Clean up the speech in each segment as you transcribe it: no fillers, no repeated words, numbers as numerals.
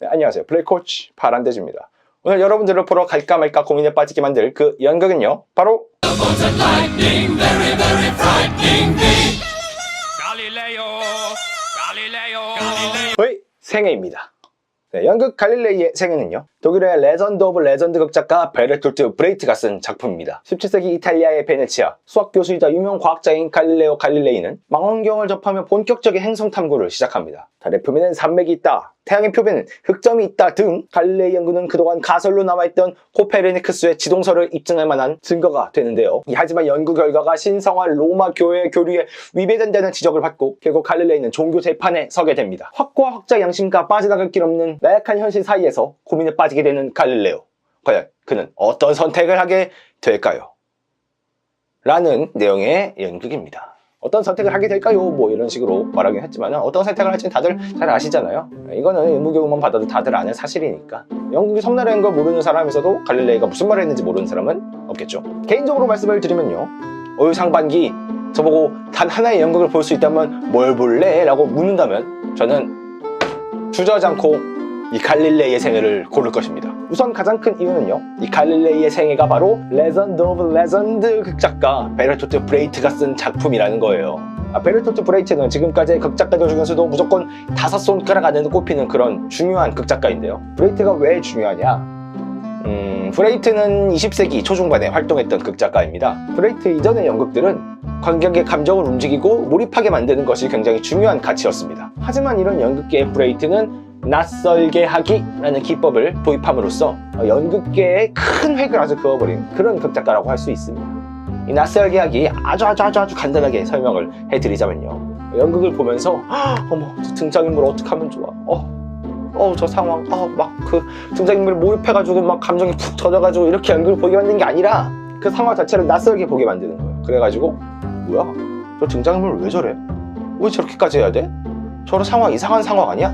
네, 안녕하세요. 플레이코치 파란돼지입니다. 오늘 여러분들을 보러 갈까 말까 고민에 빠지게 만들 그 연극은요, 바로 의 생애입니다. 네, 연극 갈릴레이의 생애는요, 독일의 레전드 오브 레전드 극작가 베르톨트 브레이트가 쓴 작품입니다. 17세기 이탈리아의 베네치아, 수학교수이자 유명 과학자인 갈릴레오 갈릴레이는 망원경을 접하며 본격적인 행성 탐구를 시작합니다. 달의 표면엔 산맥이 있다, 태양의 표면엔 흑점이 있다 등 갈릴레이 연구는 그동안 가설로 남아있던 코페르니쿠스의 지동설을 입증할 만한 증거가 되는데요. 하지만 연구 결과가 신성화 로마 교회의 교리에 위배된다는 지적을 받고 결국 갈릴레이는 종교 재판에 서게 됩니다. 학과 학자 양심과 빠져나갈 길 없는 나약한 현실 사이에서 고민에 빠지게 되는 갈릴레오. 과연 그는 어떤 선택을 하게 될까요? 라는 내용의 연극입니다. 어떤 선택을 하게 될까요? 뭐 이런 식으로 말하긴 했지만 어떤 선택을 할지는 다들 잘 아시잖아요. 이거는 의무교육만 받아도 다들 아는 사실이니까. 영국이 섬나라인 걸 모르는 사람에서도 갈릴레이가 무슨 말을 했는지 모르는 사람은 없겠죠. 개인적으로 말씀을 드리면요, 올 상반기 저보고 단 하나의 연극을 볼 수 있다면 뭘 볼래? 라고 묻는다면 저는 주저하지 않고 이 갈릴레이의 생애를 고를 것입니다. 우선 가장 큰 이유는요, 이 갈릴레이의 생애가 바로 레전드 오브 레전드 극작가 베르톨트 브레이트가 쓴 작품이라는 거예요. 베르톨트 브레이트는 지금까지의 극작가들 중에서도 무조건 5손가락 안에는 꼽히는 그런 중요한 극작가인데요. 브레이트가 왜 중요하냐? 브레이트는 20세기 초중반에 활동했던 극작가입니다. 브레이트 이전의 연극들은 관객의 감정을 움직이고 몰입하게 만드는 것이 굉장히 중요한 가치였습니다. 하지만 이런 연극계의 브레이트는 낯설게 하기라는 기법을 도입함으로써 연극계의 큰 획을 아주 그어버린 그런 극작가라고 할 수 있습니다. 이 낯설게 하기 아주 간단하게 설명을 해드리자면요, 연극을 보면서 어머, 저 등장인물 어떻게 하면 좋아, 저 상황, 막 그 등장인물에 몰입해가지고 막 감정이 푹 젖어가지고 이렇게 연극을 보게 만드는 게 아니라 그 상황 자체를 낯설게 보게 만드는 거예요. 그래가지고 뭐야? 저 등장인물 왜 저래? 왜 저렇게까지 해야 돼? 저런 상황 이상한 상황 아니야?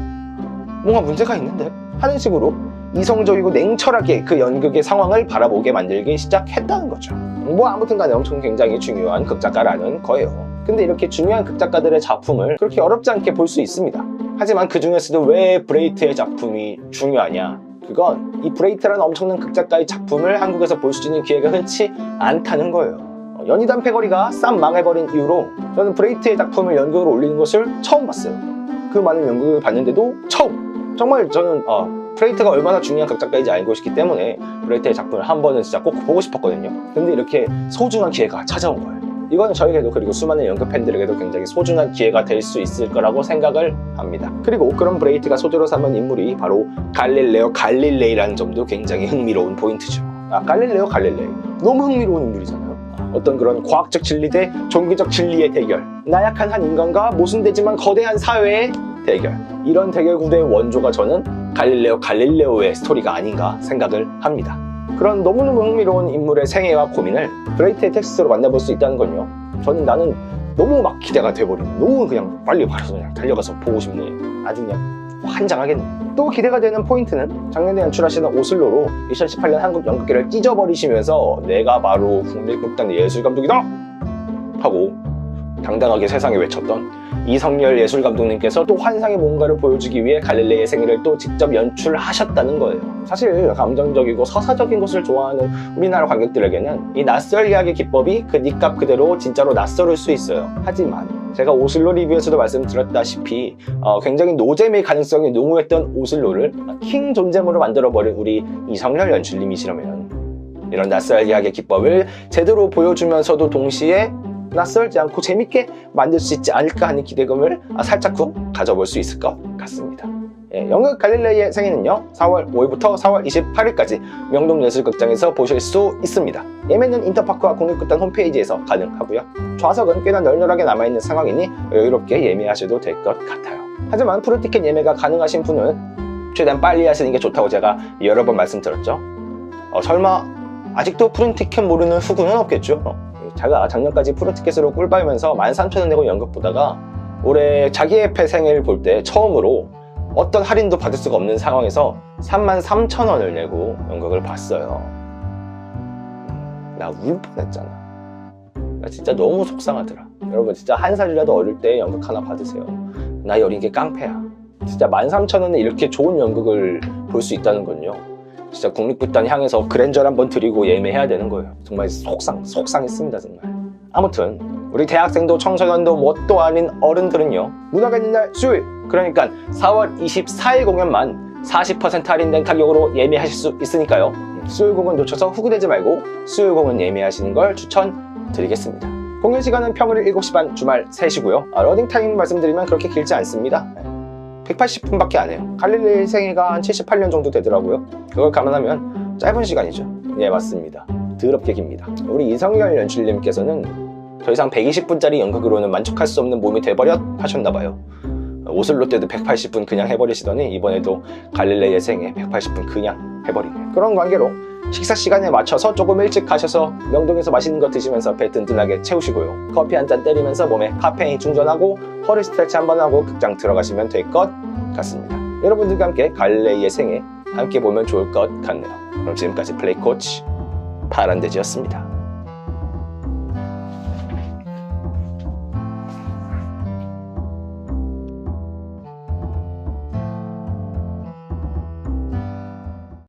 뭔가 문제가 있는데? 하는 식으로 이성적이고 냉철하게 그 연극의 상황을 바라보게 만들기 시작했다는 거죠. 뭐 아무튼 간에 엄청 굉장히 중요한 극작가라는 거예요. 근데 이렇게 중요한 극작가들의 작품을 그렇게 어렵지 않게 볼 수 있습니다. 하지만 그 중에서도 왜 브레이트의 작품이 중요하냐? 그건 이 브레이트라는 엄청난 극작가의 작품을 한국에서 볼 수 있는 기회가 흔치 않다는 거예요. 연희단 패거리가 쌈 망해버린 이후로 저는 브레이트의 작품을 연극으로 올리는 것을 처음 봤어요. 그 많은 연극을 봤는데도 처음! 정말 저는 브레이트가 얼마나 중요한 극작가인지 알고 있기 때문에 브레이트의 작품을 한 번은 진짜 꼭 보고 싶었거든요. 근데 이렇게 소중한 기회가 찾아온 거예요. 이거는 저에게도 그리고 수많은 연극 팬들에게도 굉장히 소중한 기회가 될 수 있을 거라고 생각을 합니다. 그리고 그런 브레이트가 소재로 삼은 인물이 바로 갈릴레오 갈릴레이라는 점도 굉장히 흥미로운 포인트죠. 갈릴레오 갈릴레이 너무 흥미로운 인물이잖아요. 어떤 그런 과학적 진리 대 종교적 진리의 대결, 나약한 한 인간과 모순되지만 거대한 사회의 대결, 이런 대결 구도의 원조가 저는 갈릴레오 갈릴레오의 스토리가 아닌가 생각을 합니다. 그런 너무너무 흥미로운 인물의 생애와 고민을 브레이트의 텍스트로 만나볼 수 있다는 건요, 나는 너무 막 기대가 돼버리는, 너무 그냥 빨리 바로 그냥 달려가서 보고 싶네. 아주 그냥 환장하겠네. 또 기대가 되는 포인트는 작년에 연출하시는 오슬로로 2018년 한국 연극계를 찢어버리시면서 내가 바로 국립극단 예술감독이다! 하고 당당하게 세상에 외쳤던 이성열 예술감독님께서 또 환상의 뭔가를 보여주기 위해 갈릴레이의 생애를 또 직접 연출하셨다는 거예요. 사실 감정적이고 서사적인 것을 좋아하는 우리나라 관객들에게는 이 낯설 이야기 기법이 그 니값 그대로 진짜로 낯설을 수 있어요. 하지만 제가 오슬로 리뷰에서도 말씀드렸다시피 굉장히 노잼의 가능성이 농후했던 오슬로를 킹 존잼으로 만들어버린 우리 이성열 연출님이시라면 이런 낯설 이야기 기법을 제대로 보여주면서도 동시에 낯설지 않고 재밌게 만들 수 있지 않을까 하는 기대감을 살짝쿵 가져볼 수 있을 것 같습니다. 연극 갈릴레이의 생애는요, 4월 5일부터 4월 28일까지 명동예술극장에서 보실 수 있습니다. 예매는 인터파크와 국립극단 홈페이지에서 가능하고요. 좌석은 꽤나 널널하게 남아있는 상황이니 여유롭게 예매하셔도 될 것 같아요. 하지만 프로티켓 예매가 가능하신 분은 최대한 빨리 하시는 게 좋다고 제가 여러 번 말씀드렸죠. 설마 아직도 프로티켓 모르는 후구는 없겠죠? 제가 작년까지 프로티켓으로 꿀 빨면서 13,000원 내고 연극 보다가 올해 자기의 패생을 볼 때 처음으로 어떤 할인도 받을 수가 없는 상황에서 33,000원을 내고 연극을 봤어요. 나 울 뻔했잖아. 나 진짜 너무 속상하더라. 여러분 진짜 한 살이라도 어릴 때 연극 하나 받으세요. 나이 어린 게 깡패야. 진짜 13,000원에 이렇게 좋은 연극을 볼 수 있다는 건요, 진짜 국립극단 향해서 그랜저를 한번 드리고 예매해야 되는 거예요. 정말 속상했습니다 정말. 아무튼 우리 대학생도 청소년도 뭣도 아닌 어른들은요, 문화가 있는 날 수요일, 그러니까 4월 24일 공연만 40% 할인된 가격으로 예매하실 수 있으니까요, 수요일 공연 놓쳐서 후회되지 말고 수요일 공연 예매하시는 걸 추천드리겠습니다. 공연 시간은 평일 7시 반, 주말 3시고요. 러닝 타임 말씀드리면 그렇게 길지 않습니다. 180분밖에 안 해요. 갈릴레이 생애가 한 78년 정도 되더라고요. 그걸 감안하면 짧은 시간이죠. 예, 맞습니다. 더럽게 깁니다. 우리 이성열 연출님께서는 더 이상 120분짜리 연극으로는 만족할 수 없는 몸이 돼버렸 하셨나봐요. 오슬로 때도 180분 그냥 해버리시더니 이번에도 갈릴레이의 생애 180분 그냥 해버리네요. 그런 관계로 식사 시간에 맞춰서 조금 일찍 가셔서 명동에서 맛있는 거 드시면서 배 든든하게 채우시고요, 커피 한 잔 때리면서 몸에 카페인 충전하고 허리 스트레치 한번 하고 극장 들어가시면 될 것 같습니다. 여러분들과 함께 갈릴레이의 생애 함께 보면 좋을 것 같네요. 그럼 지금까지 플레이 코치 파란돼지였습니다.